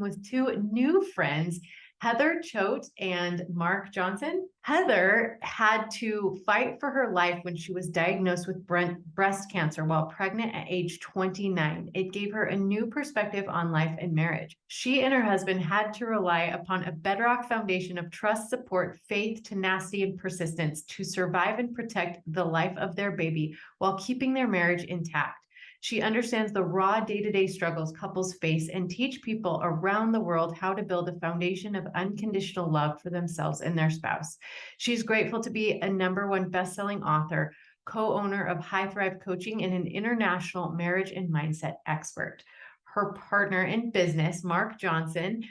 with two new friends, Heather Choate and Marc Johnson. Heather had to fight for her life when she was diagnosed with breast cancer while pregnant at age 29. It gave her a new perspective on life and marriage. She and her husband had to rely upon a bedrock foundation of trust, support, faith, tenacity, and persistence to survive and protect the life of their baby while keeping their marriage intact. She understands the raw day-to-day struggles couples face and teach people around the world how to build a foundation of unconditional love for themselves and their spouse. She's grateful to be a #1 best-selling author, co-owner of High Thrive Coaching, and an international marriage and mindset expert. Her partner in business, Marc Johnson,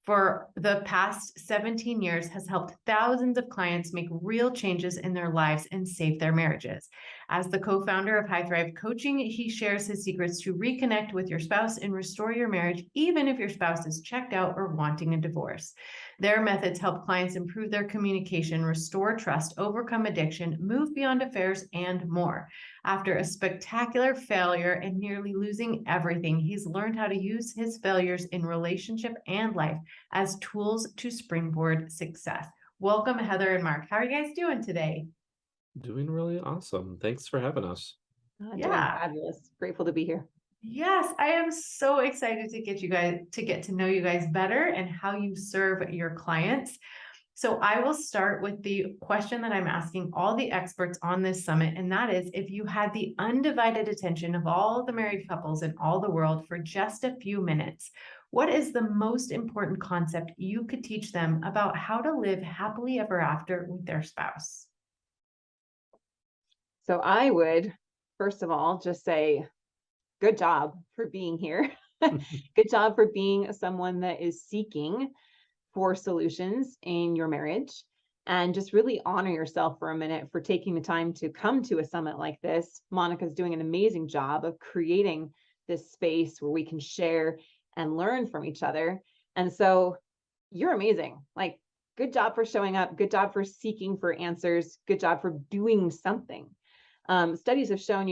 for the past 17 years has helped thousands of clients make real changes in their lives and save their marriages. As the co-founder of High Thrive Coaching, he shares his secrets to reconnect with your spouse and restore your marriage, even if your spouse is checked out or wanting a divorce. Their methods help clients improve their communication, restore trust, overcome addiction, move beyond affairs, and more. After a spectacular failure and nearly losing everything, he's learned how to use his failures in relationship and life as tools to springboard success. Welcome, Heather and Marc. How are you guys doing today? Doing really awesome. Thanks for having us. Doing Yeah. fabulous. Grateful to be here. Yes, I am so excited to get to know you guys better and how you serve your clients. So I will start with the question that I'm asking all the experts on this summit, and that is, if you had the undivided attention of all the married couples in all the world for just a few minutes, what is the most important concept you could teach them about how to live happily ever after with their spouse? So I would, first of all, just say, good job for being here. Good job for being someone that is seeking for solutions in your marriage, and just really honor yourself for a minute for taking the time to come to a summit like this. Monica's doing an amazing job of creating this space where we can share and learn from each other. And so you're amazing. Like, good job for showing up. Good job for seeking for answers. Good job for doing something. Studies have shown,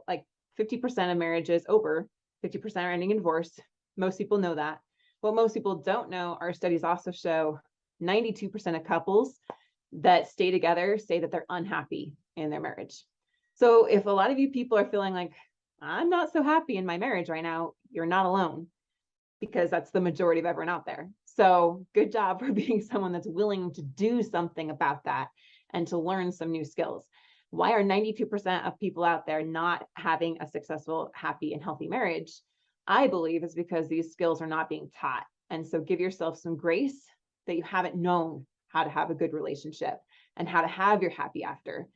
like 50% of marriages, over 50% are ending in divorce. Most people know that. What most people don't know, our studies also show 92% of couples that stay together say that they're unhappy in their marriage. So if a lot of you people are feeling like, I'm not so happy in my marriage right now, you're not alone, because that's the majority of everyone out there. So good job for being someone that's willing to do something about that and to learn some new skills. Why are 92% of people out there not having a successful, happy, and healthy marriage? I believe is because these skills are not being taught. And so give yourself some grace that you haven't known how to have a good relationship and how to have your happy after.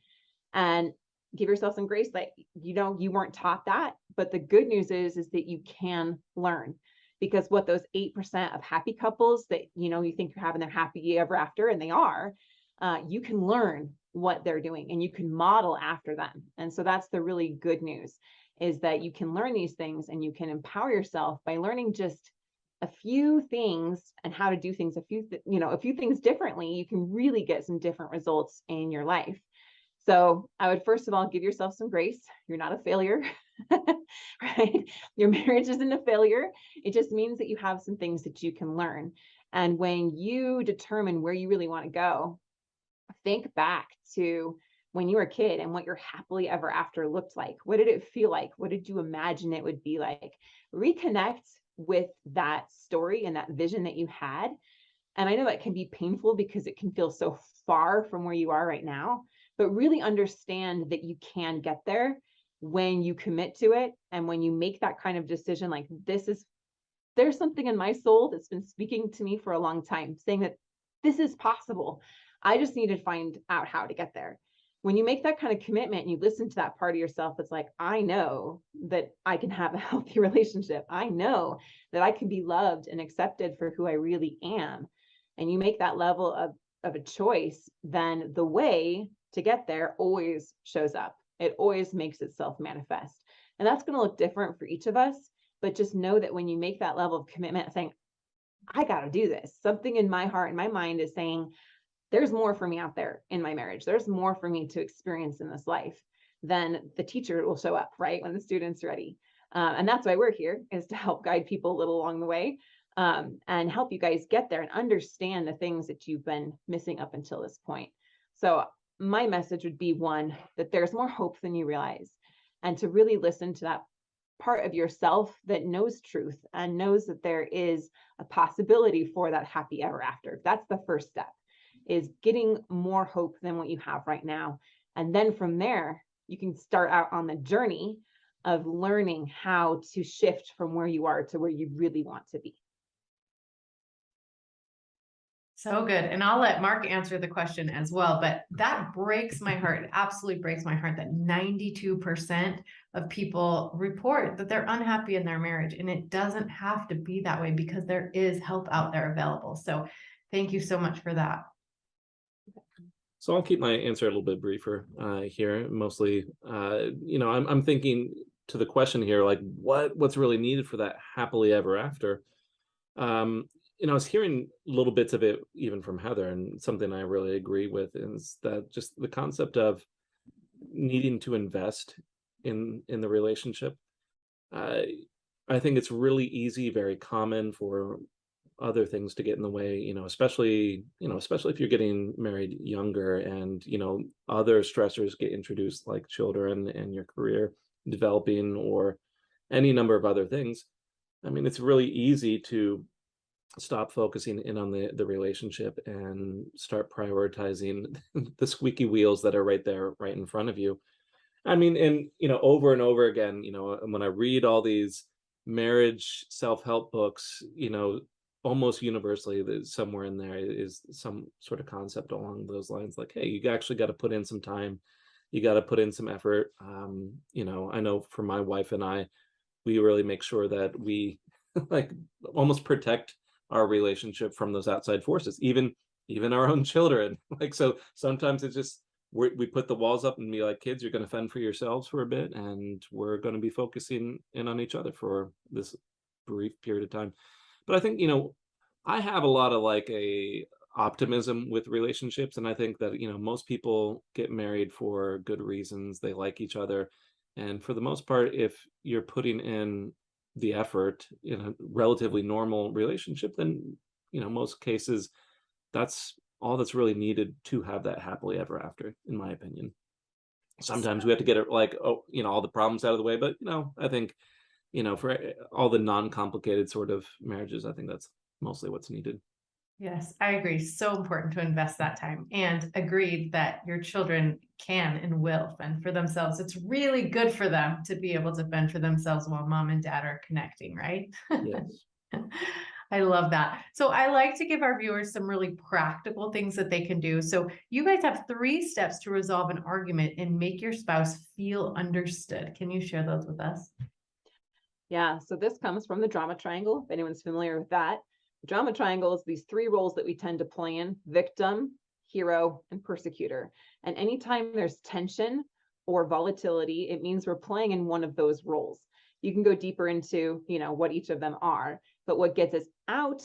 And give yourself some grace that, you weren't taught that. But the good news is that you can learn, because what those 8% of happy couples that, you think you're having their happy ever after, and they are, you can learn what they're doing and you can model after them. And so that's the really good news, is that you can learn these things and you can empower yourself by learning just a few things and how to do things, a few things differently. You can really get some different results in your life. So I would, first of all, give yourself some grace. You're not a failure, right? Your marriage isn't a failure. It just means that you have some things that you can learn. And when you determine where you really want to go, think back to when you were a kid and what your happily ever after looked like. What did it feel like? What did you imagine it would be like? Reconnect with that story and that vision that you had. And I know that can be painful because it can feel so far from where you are right now, but really understand that you can get there when you commit to it. And when you make that kind of decision, like, there's something in my soul that's been speaking to me for a long time, saying that this is possible. I just need to find out how to get there. When you make that kind of commitment and you listen to that part of yourself that's like, I know that I can have a healthy relationship. I know that I can be loved and accepted for who I really am. And you make that level of a choice, then the way to get there always shows up. It always makes itself manifest. And that's going to look different for each of us. But just know that when you make that level of commitment, saying, I got to do this, something in my heart and my mind is saying, there's more for me out there in my marriage. There's more for me to experience in this life. Then the teacher will show up, right, when the student's ready. And that's why we're here, is to help guide people a little along the way. and help you guys get there and understand the things that you've been missing up until this point. So my message would be, one, that there's more hope than you realize, and to really listen to that part of yourself that knows truth and knows that there is a possibility for that happy ever after. That's the first step, is getting more hope than what you have right now. And then from there, you can start out on the journey of learning how to shift from where you are to where you really want to be. So good. And I'll let Marc answer the question as well, but that breaks my heart. It absolutely breaks my heart that 92% of people report that they're unhappy in their marriage. And it doesn't have to be that way, because there is help out there available. So thank you so much for that. So I'll keep my answer a little bit briefer here. Mostly, I'm thinking to the question here, like what's really needed for that happily ever after. I was hearing little bits of it even from Heather, and something I really agree with is that just the concept of needing to invest in the relationship. I think it's really easy, very common for other things to get in the way, especially if you're getting married younger, and other stressors get introduced, like children and your career developing, or any number of other things. I mean, it's really easy to stop focusing in on the relationship and start prioritizing the squeaky wheels that are right there, right in front of you. I mean, and over and over again, when I read all these marriage self-help books, almost universally, somewhere in there is some sort of concept along those lines, like, hey, you actually got to put in some time, you got to put in some effort. I know for my wife and I, we really make sure that we like almost protect our relationship from those outside forces, even our own children. Like, so sometimes it's just we put the walls up and be like, kids, you're going to fend for yourselves for a bit, and we're going to be focusing in on each other for this brief period of time. But I think I have a lot of like a optimism with relationships, and I think that most people get married for good reasons. They like each other, and for the most part, if you're putting in the effort in a relatively normal relationship, then most cases that's all that's really needed to have that happily ever after, in my opinion. Sometimes we have to get it like, all the problems out of the way, but I think for all the non-complicated sort of marriages, I think that's mostly what's needed. Yes, I agree. So important to invest that time, and agreed that your children can and will fend for themselves. It's really good for them to be able to fend for themselves while mom and dad are connecting, right? Yes. I love that. So I like to give our viewers some really practical things that they can do. So you guys have 3 steps to resolve an argument and make your spouse feel understood. Can you share those with us? Yeah, so this comes from the drama triangle, if anyone's familiar with that. The drama triangle is these 3 roles that we tend to play in: victim, hero, and persecutor. And anytime there's tension or volatility, it means we're playing in one of those roles. You can go deeper into, what each of them are, but what gets us out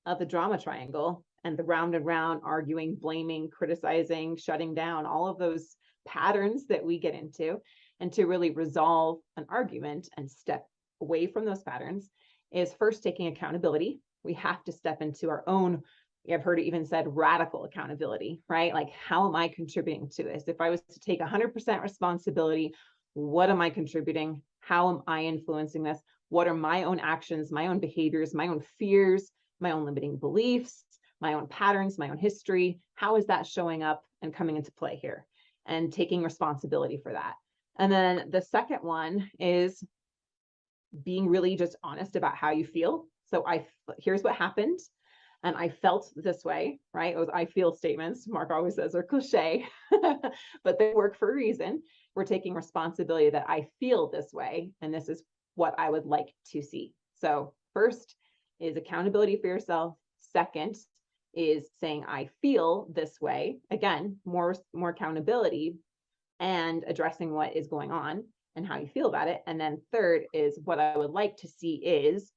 of the drama triangle and the round and round arguing, blaming, criticizing, shutting down, all of those patterns that we get into, and to really resolve an argument and step away from those patterns, is first taking accountability. We have to step into our own, I've heard it even said, radical accountability, right? Like, how am I contributing to this? If I was to take 100% responsibility, what am I contributing? How am I influencing this? What are my own actions, my own behaviors, my own fears, my own limiting beliefs, my own patterns, my own history? How is that showing up and coming into play here? And taking responsibility for that. And then the second one is being really just honest about how you feel. So here's what happened, and I felt this way, right? Those I feel statements, Marc always says, are cliche, but they work for a reason. We're taking responsibility that I feel this way, and this is what I would like to see. So first is accountability for yourself. Second is saying I feel this way. Again, more accountability and addressing what is going on and how you feel about it. And then third is what I would like to see is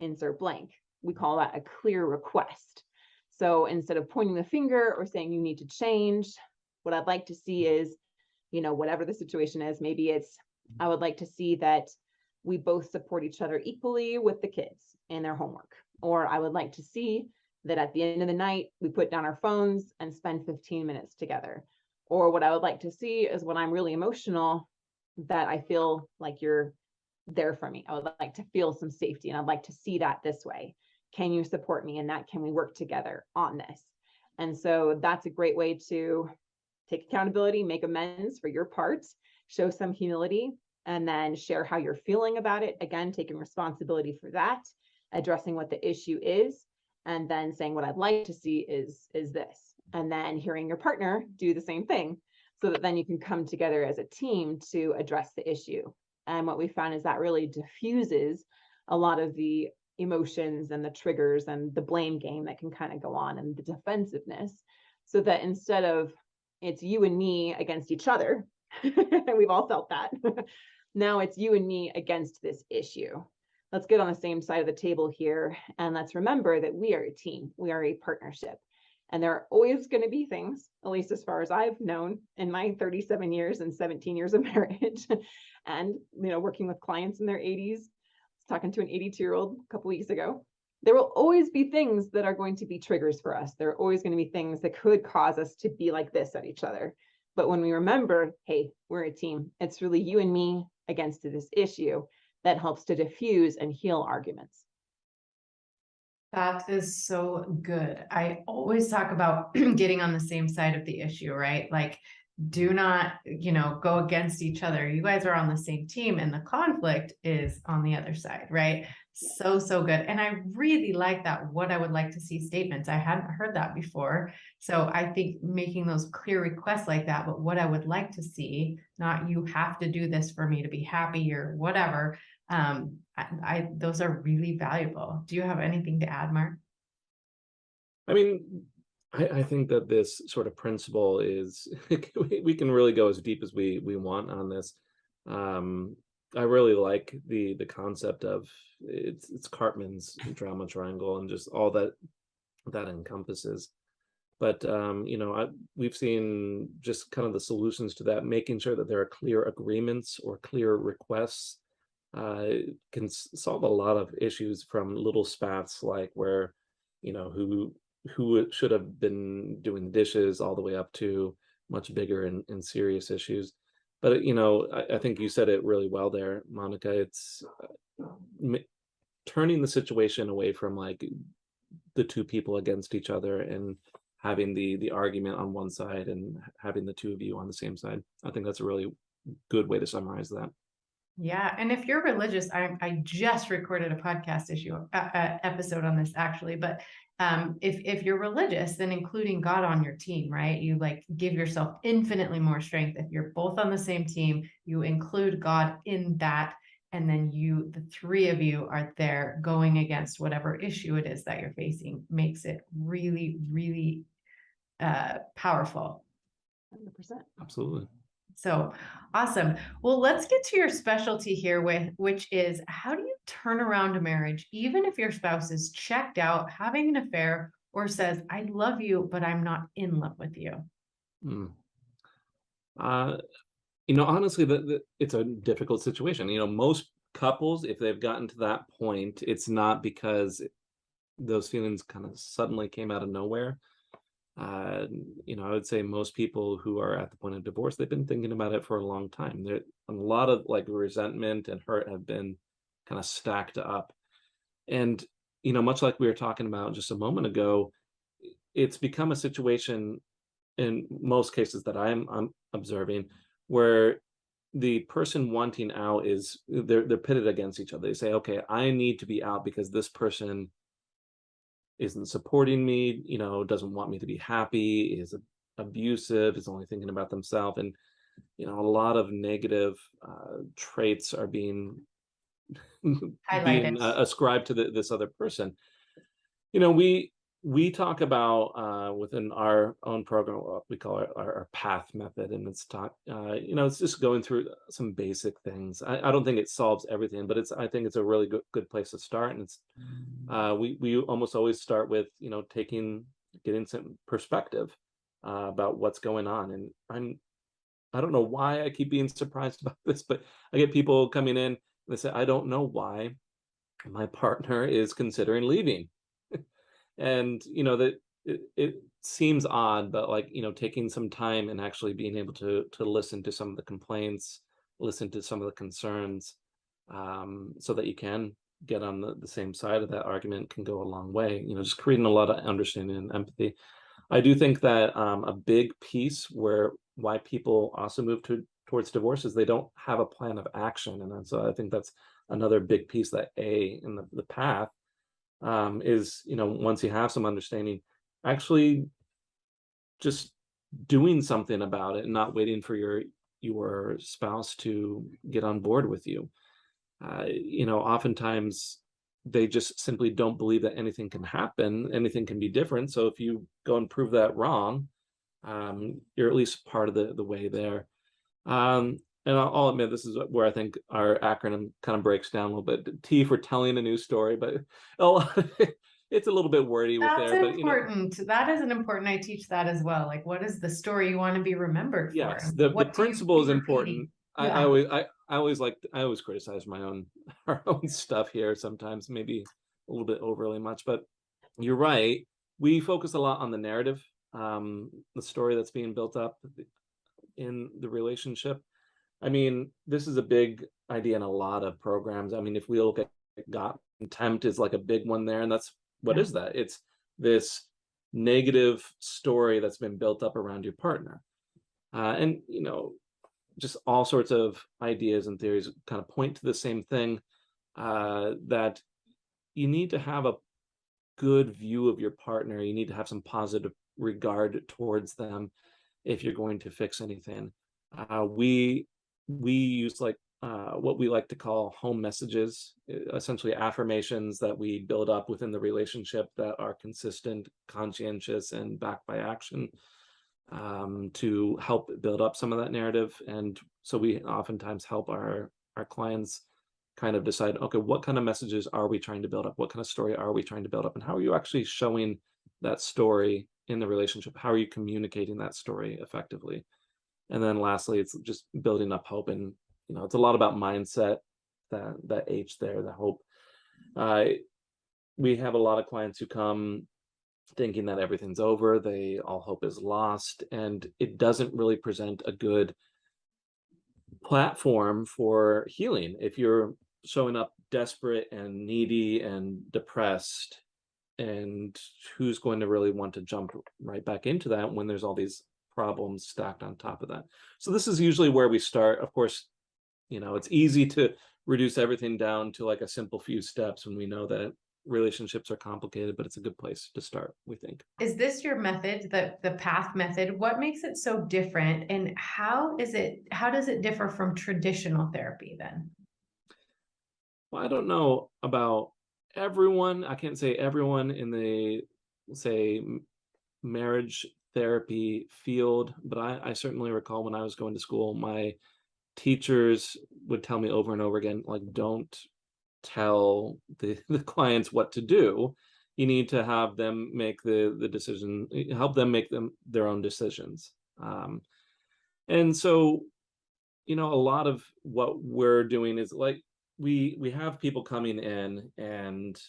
insert blank. We call that a clear request. So instead of pointing the finger or saying you need to change, what I'd like to see is, whatever the situation is, maybe it's, I would like to see that we both support each other equally with the kids and their homework. Or I would like to see that at the end of the night, we put down our phones and spend 15 minutes together. Or what I would like to see is when I'm really emotional, that I feel like you're there for me. I would like to feel some safety, and I'd like to see that this way. Can you support me in that? Can we work together on this? And so that's a great way to take accountability, make amends for your parts, show some humility, and then share how you're feeling about it. Again, taking responsibility for that, addressing what the issue is, and then saying what I'd like to see is this. And then hearing your partner do the same thing, so that then you can come together as a team to address the issue. And what we found is that really diffuses a lot of the emotions and the triggers and the blame game that can kind of go on, and the defensiveness, so that instead of it's you and me against each other, we've all felt that. Now it's you and me against this issue. Let's get on the same side of the table here. And let's remember that we are a team. We are a partnership. And there are always going to be things, at least as far as I've known in my 37 years and 17 years of marriage, and working with clients in their 80s. I was talking to an 82-year-old a couple weeks ago. There will always be things that are going to be triggers for us. There are always going to be things that could cause us to be like this at each other. But when we remember, hey, we're a team, it's really you and me against this issue, that helps to diffuse and heal arguments. That is so good. I always talk about getting on the same side of the issue, right? Like, do not, go against each other. You guys are on the same team, and the conflict is on the other side, right? So good. And I really like that. What I would like to see statements. I hadn't heard that before. So I think making those clear requests like that, but what I would like to see, not you have to do this for me to be happy or whatever. Those are really valuable. Do you have anything to add, Marc? I mean, I think that this sort of principle is, we can really go as deep as we want on this. I really like the concept of it's Cartman's drama triangle, and just all that encompasses. But we've seen just kind of the solutions to that, making sure that there are clear agreements or clear requests, can solve a lot of issues, from little spats like where who should have been doing the dishes, all the way up to much bigger and serious issues. But I think you said it really well there, Monica. It's turning the situation away from like the two people against each other, and having the argument on one side, and having the two of you on the same side. I think that's a really good way to summarize that. Yeah, and if you're religious, I just recorded a podcast episode on this actually, but if you're religious, then including God on your team, right? You like give yourself infinitely more strength. If you're both on the same team, you include God in that, and then the three of you are there going against whatever issue it is that you're facing. Makes it really, really powerful. 100%. Absolutely. So awesome. Well, let's get to your specialty here, which is, how do you turn around a marriage, even if your spouse is checked out, having an affair, or says, I love you, but I'm not in love with you? Honestly, it's a difficult situation. Most couples, if they've gotten to that point, it's not because those feelings kind of suddenly came out of nowhere. I would say most people who are at the point of divorce, they've been thinking about it for a long time. There a lot of like resentment and hurt have been kind of stacked up. And much like we were talking about just a moment ago, it's become a situation in most cases that I'm observing, where the person wanting out is they're pitted against each other. They say, okay, I need to be out because this person isn't supporting me, doesn't want me to be happy, is abusive, is only thinking about themselves. And a lot of negative traits are being ascribed to this other person. We talk about within our own program what we call our path method, and it's it's just going through some basic things. I don't think it solves everything, but I think it's a really good place to start. And it's we almost always start with getting some perspective about what's going on. And I don't know why I keep being surprised about this, but I get people coming in and they say, I don't know why my partner is considering leaving. And that it seems odd, but like, taking some time and actually being able to listen to some of the complaints, listen to some of the concerns, so that you can get on the same side of that argument can go a long way. Just creating a lot of understanding and empathy. I do think that a big piece why people also move towards divorce is they don't have a plan of action, and so I think that's another big piece, that A in the path, is once you have some understanding, actually just doing something about it and not waiting for your spouse to get on board with you. Oftentimes they just simply don't believe that anything can happen, anything can be different. So if you go and prove that wrong, you're at least part of the way there. And I'll admit, this is where I think our acronym kind of breaks down a little bit. T for telling a new story, but it's a little bit wordy with That's there. But important. That is an important. I teach that as well. Like, what is the story you want to be remembered yes, for? the What do you principle is keep important. repeating? I Yeah. always criticize our own stuff here sometimes, maybe a little bit overly much. But you're right. We focus a lot on the narrative, the story that's being built up in the relationship. I mean, this is a big idea in a lot of programs. I mean, if we look at got contempt is like a big one there, and that's what Yeah. is that? It's this negative story that's been built up around your partner, and just all sorts of ideas and theories kind of point to the same thing, that you need to have a good view of your partner. You need to have some positive regard towards them if you're going to fix anything. We use like what we like to call home messages, essentially affirmations that we build up within the relationship that are consistent, conscientious, and backed by action, to help build up some of that narrative. And so we oftentimes help our clients kind of decide, okay, what kind of messages are we trying to build up? What kind of story are we trying to build up? And how are you actually showing that story in the relationship? How are you communicating that story effectively? And then lastly, it's just building up hope. And it's a lot about mindset, that H there, the hope. We have a lot of clients who come thinking that everything's over, all hope is lost, and it doesn't really present a good platform for healing. If you're showing up desperate and needy and depressed, and who's going to really want to jump right back into that when there's all these problems stacked on top of that? So this is usually where we start. Of course, it's easy to reduce everything down to like a simple few steps when we know that relationships are complicated, but it's a good place to start, we think. Is this your method, the path method? What makes it so different, and how does it differ from traditional therapy then? Well, I don't know about everyone. I can't say everyone in the, say, marriage therapy field, but I certainly recall when I was going to school, my teachers would tell me over and over again, like, don't tell the clients what to do. You need to have them make the decision, help them make their own decisions. And so, a lot of what we're doing is like, we have people coming in, and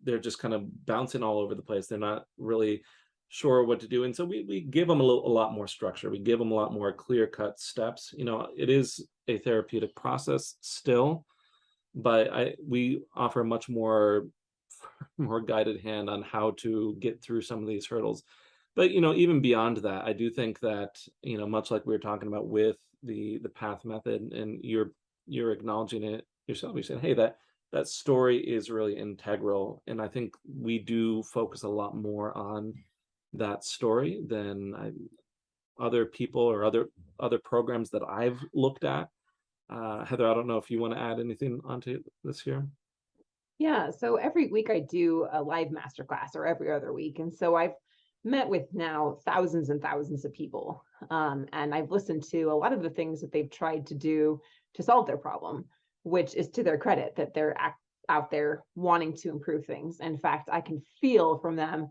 they're just kind of bouncing all over the place. They're not really sure what to do, and so we give them a lot more structure. We give them a lot more clear-cut steps. It is a therapeutic process still, but we offer a much more guided hand on how to get through some of these hurdles. But even beyond that, I do think that much like we were talking about with the path method, and you're acknowledging it yourself. You're saying, hey, that story is really integral, and I think we do focus a lot more on that story than other people or other programs that I've looked at. Heather, I don't know if you want to add anything onto this here. Yeah, so every week I do a live masterclass, or every other week. And so I've met with now thousands and thousands of people. And I've listened to a lot of the things that they've tried to do to solve their problem, which is to their credit that they're out there wanting to improve things. In fact, I can feel from them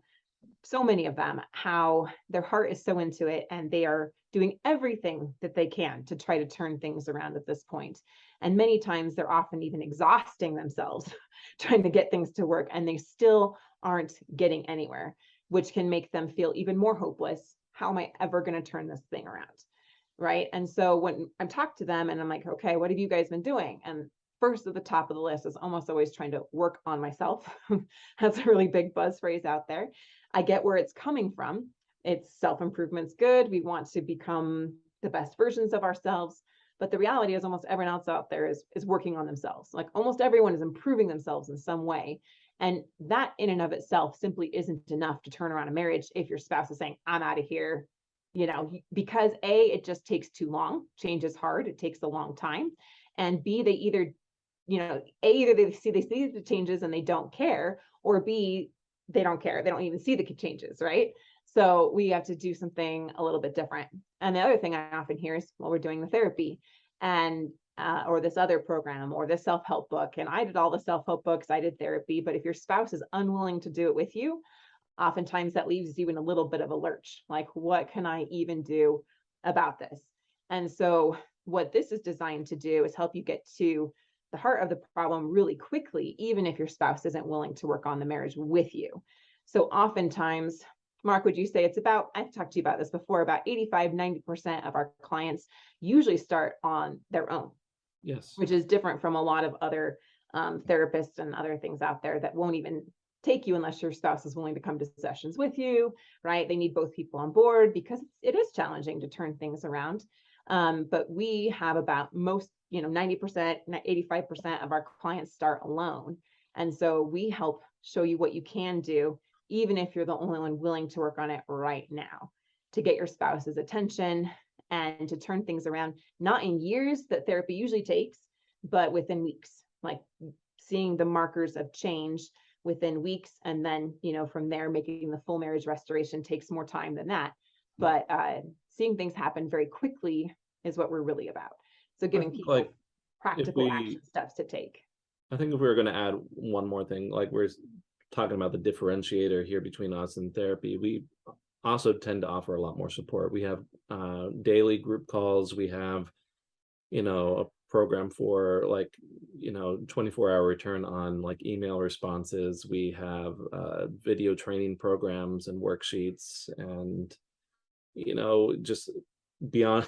so many of them, how their heart is so into it and they are doing everything that they can to try to turn things around at this point. And many times they're often even exhausting themselves trying to get things to work, and they still aren't getting anywhere, which can make them feel even more hopeless. How am I ever going to turn this thing around? Right. And so when I talk to them and I'm like, okay, what have you guys been doing? And first at the top of the list is almost always trying to work on myself. That's a really big buzz phrase out there. I get where it's coming from. It's self-improvement's good. We want to become the best versions of ourselves. But the reality is almost everyone else out there is working on themselves. Like almost everyone is improving themselves in some way. And that in and of itself simply isn't enough to turn around a marriage if your spouse is saying, I'm out of here, because A, it just takes too long. Change is hard. It takes a long time. And B, they either, either they see the changes and they don't care, or B, they don't care. They don't even see the changes, right? So we have to do something a little bit different. And the other thing I often hear is, well, we're doing the therapy and or this other program or this self-help book. And I did all the self-help books, I did therapy, but if your spouse is unwilling to do it with you, oftentimes that leaves you in a little bit of a lurch. Like, what can I even do about this? And so what this is designed to do is help you get to the heart of the problem really quickly, even if your spouse isn't willing to work on the marriage with you. So oftentimes, Marc, would you say it's about, I've talked to you about this before, about 85-90% of our clients usually start on their own. Yes. Which is different from a lot of other therapists and other things out there that won't even take you unless your spouse is willing to come to sessions with you, right? They need both people on board because it is challenging to turn things around. But we have about 90%, 85% of our clients start alone. And so we help show you what you can do, even if you're the only one willing to work on it right now, to get your spouse's attention and to turn things around, not in years that therapy usually takes, but within weeks, like seeing the markers of change within weeks. And then, from there, making the full marriage restoration takes more time than that. But seeing things happen very quickly is what we're really about. So giving people practical action steps to take. I think if we were going to add one more thing, like we're talking about the differentiator here between us and therapy, we also tend to offer a lot more support. We have daily group calls. We have, a program for 24-hour return on like email responses. We have video training programs and worksheets, and just beyond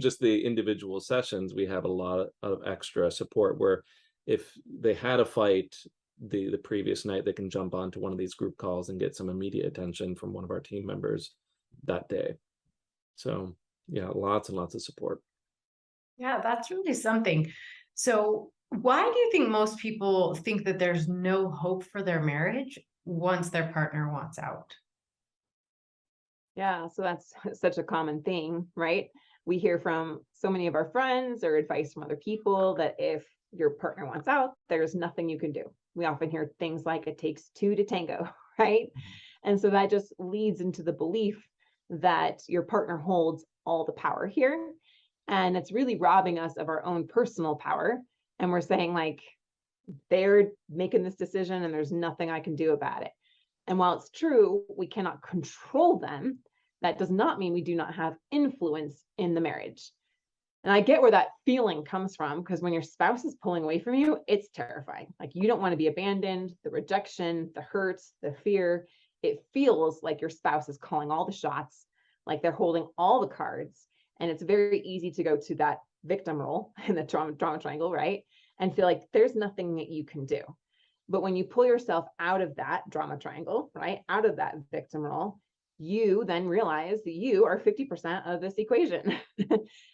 just the individual sessions, we have a lot of extra support where if they had a fight the previous night, they can jump onto one of these group calls and get some immediate attention from one of our team members that day. So yeah, lots and lots of support. Yeah, that's really something. So why do you think most people think that there's no hope for their marriage once their partner wants out? Yeah, so that's such a common thing, right? We hear from so many of our friends or advice from other people that if your partner wants out, there's nothing you can do. We often hear things like it takes two to tango, right? And so that just leads into the belief that your partner holds all the power here. And it's really robbing us of our own personal power. And we're saying like, they're making this decision and there's nothing I can do about it. And while it's true, we cannot control them, that does not mean we do not have influence in the marriage. And I get where that feeling comes from, because when your spouse is pulling away from you, it's terrifying. Like you don't want to be abandoned, the rejection, the hurt, the fear. It feels like your spouse is calling all the shots, like they're holding all the cards. And it's very easy to go to that victim role in the drama triangle, right? And feel like there's nothing that you can do. But when you pull yourself out of that drama triangle, right, out of that victim role, you then realize that you are 50% of this equation.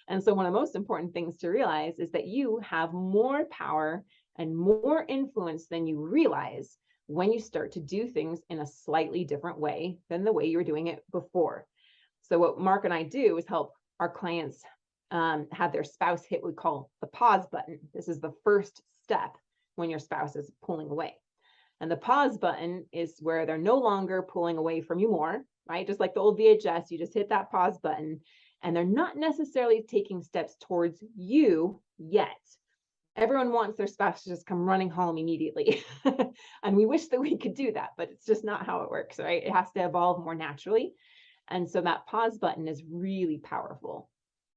And so one of the most important things to realize is that you have more power and more influence than you realize when you start to do things in a slightly different way than the way you were doing it before. So what Marc and I do is help our clients have their spouse hit what we call the pause button. This is the first step when your spouse is pulling away. And the pause button is where they're no longer pulling away from you more, right? Just like the old VHS, you just hit that pause button and they're not necessarily taking steps towards you yet, Everyone wants their spouse to just come running home immediately. And we wish that we could do that, but it's just not how it works, right? It has to evolve more naturally. And so that pause button is really powerful.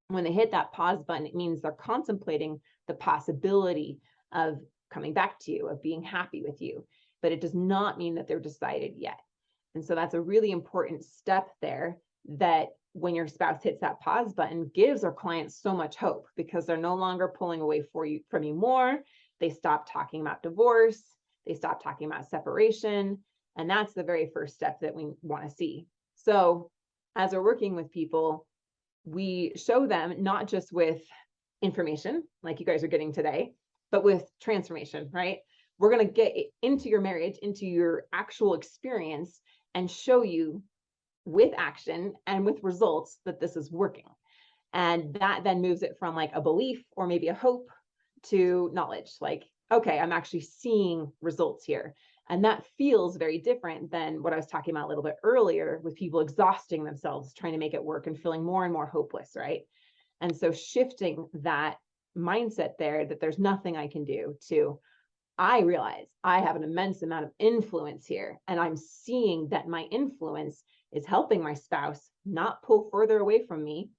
When they hit that pause button, it means they're contemplating the possibility of coming back to you, of being happy with you, but it does not mean that they're decided yet. And so that's a really important step there, that when your spouse hits that pause button, gives our clients so much hope, because they're no longer pulling away from you more. They stop talking about divorce. They stop talking about separation. And that's the very first step that we want to see. So as we're working with people, we show them not just with information like you guys are getting today, but with transformation, right? We're going to get into your marriage, into your actual experience, and show you with action and with results that this is working. And that then moves it from like a belief or maybe a hope to knowledge. Like, okay, I'm actually seeing results here. And that feels very different than what I was talking about a little bit earlier, with people exhausting themselves trying to make it work and feeling more and more hopeless, right? And so shifting that mindset there, that there's nothing I can do, to I realize I have an immense amount of influence here, and I'm seeing that my influence is helping my spouse not pull further away from me.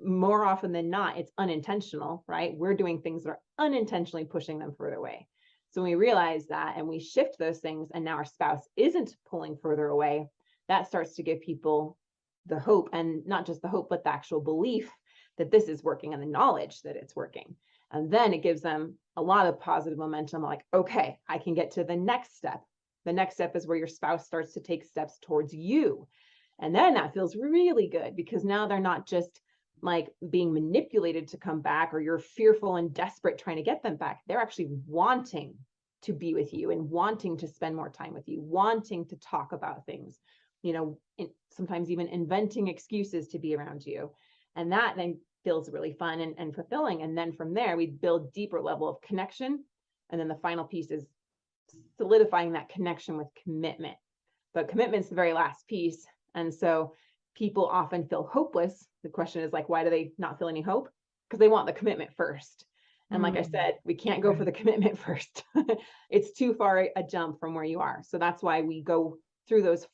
More often than not, it's unintentional, right? We're doing things that are unintentionally pushing them further away. So when we realize that and we shift those things, and now our spouse isn't pulling further away, that starts to give people the hope, and not just the hope, but the actual belief that this is working, and the knowledge that it's working. And then it gives them a lot of positive momentum, like, okay, I can get to the next step. The next step is where your spouse starts to take steps towards you. And then that feels really good, because now they're not just like being manipulated to come back, or you're fearful and desperate trying to get them back. They're actually wanting to be with you and wanting to spend more time with you, wanting to talk about things, sometimes even inventing excuses to be around you. And that then feels really fun and fulfilling. And then from there, we build deeper level of connection. And then the final piece is solidifying that connection with commitment. But commitment's the very last piece. And so people often feel hopeless. The question is like, why do they not feel any hope? Because they want the commitment first. And like I said, we can't go for the commitment first. It's too far a jump from where you are. So that's why we go through those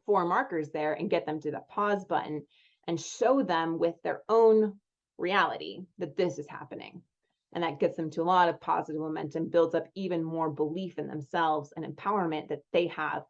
4 markers there and get them to the pause button and show them with their own reality that this is happening. And that gets them to a lot of positive momentum, builds up even more belief in themselves and empowerment that they have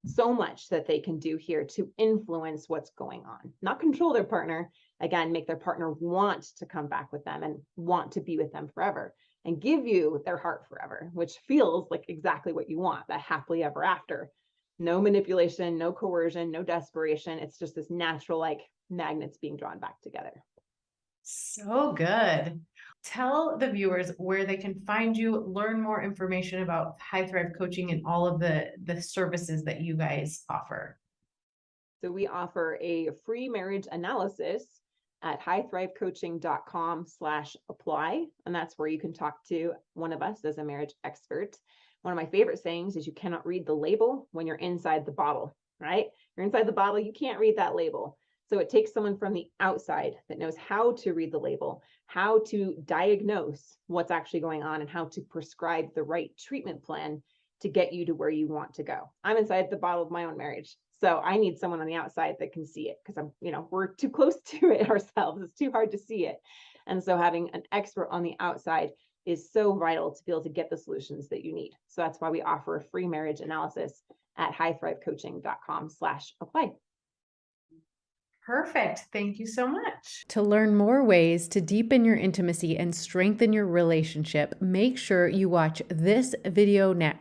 so much that they can do here to influence what's going on, not control their partner. Again, make their partner want to come back with them and want to be with them forever, and give you their heart forever, which feels like exactly what you want, that happily ever after. No manipulation, no coercion, no desperation. It's just this natural, like magnets being drawn back together. So good. Tell the viewers where they can find you, learn more information about High Thrive Coaching and all of the services that you guys offer. So we offer a free marriage analysis at highthrivecoaching.com/apply. And that's where you can talk to one of us as a marriage expert. One of my favorite sayings is, you cannot read the label when you're inside the bottle, right? You're inside the bottle, you can't read that label. So it takes someone from the outside that knows how to read the label, how to diagnose what's actually going on, and how to prescribe the right treatment plan to get you to where you want to go. I'm inside the bottle of my own marriage. So I need someone on the outside that can see it, because we're too close to it ourselves. It's too hard to see it. And so having an expert on the outside is so vital to be able to get the solutions that you need. So that's why we offer a free marriage analysis at highthrivecoaching.com/apply. Perfect. Thank you so much. To learn more ways to deepen your intimacy and strengthen your relationship, make sure you watch this video next.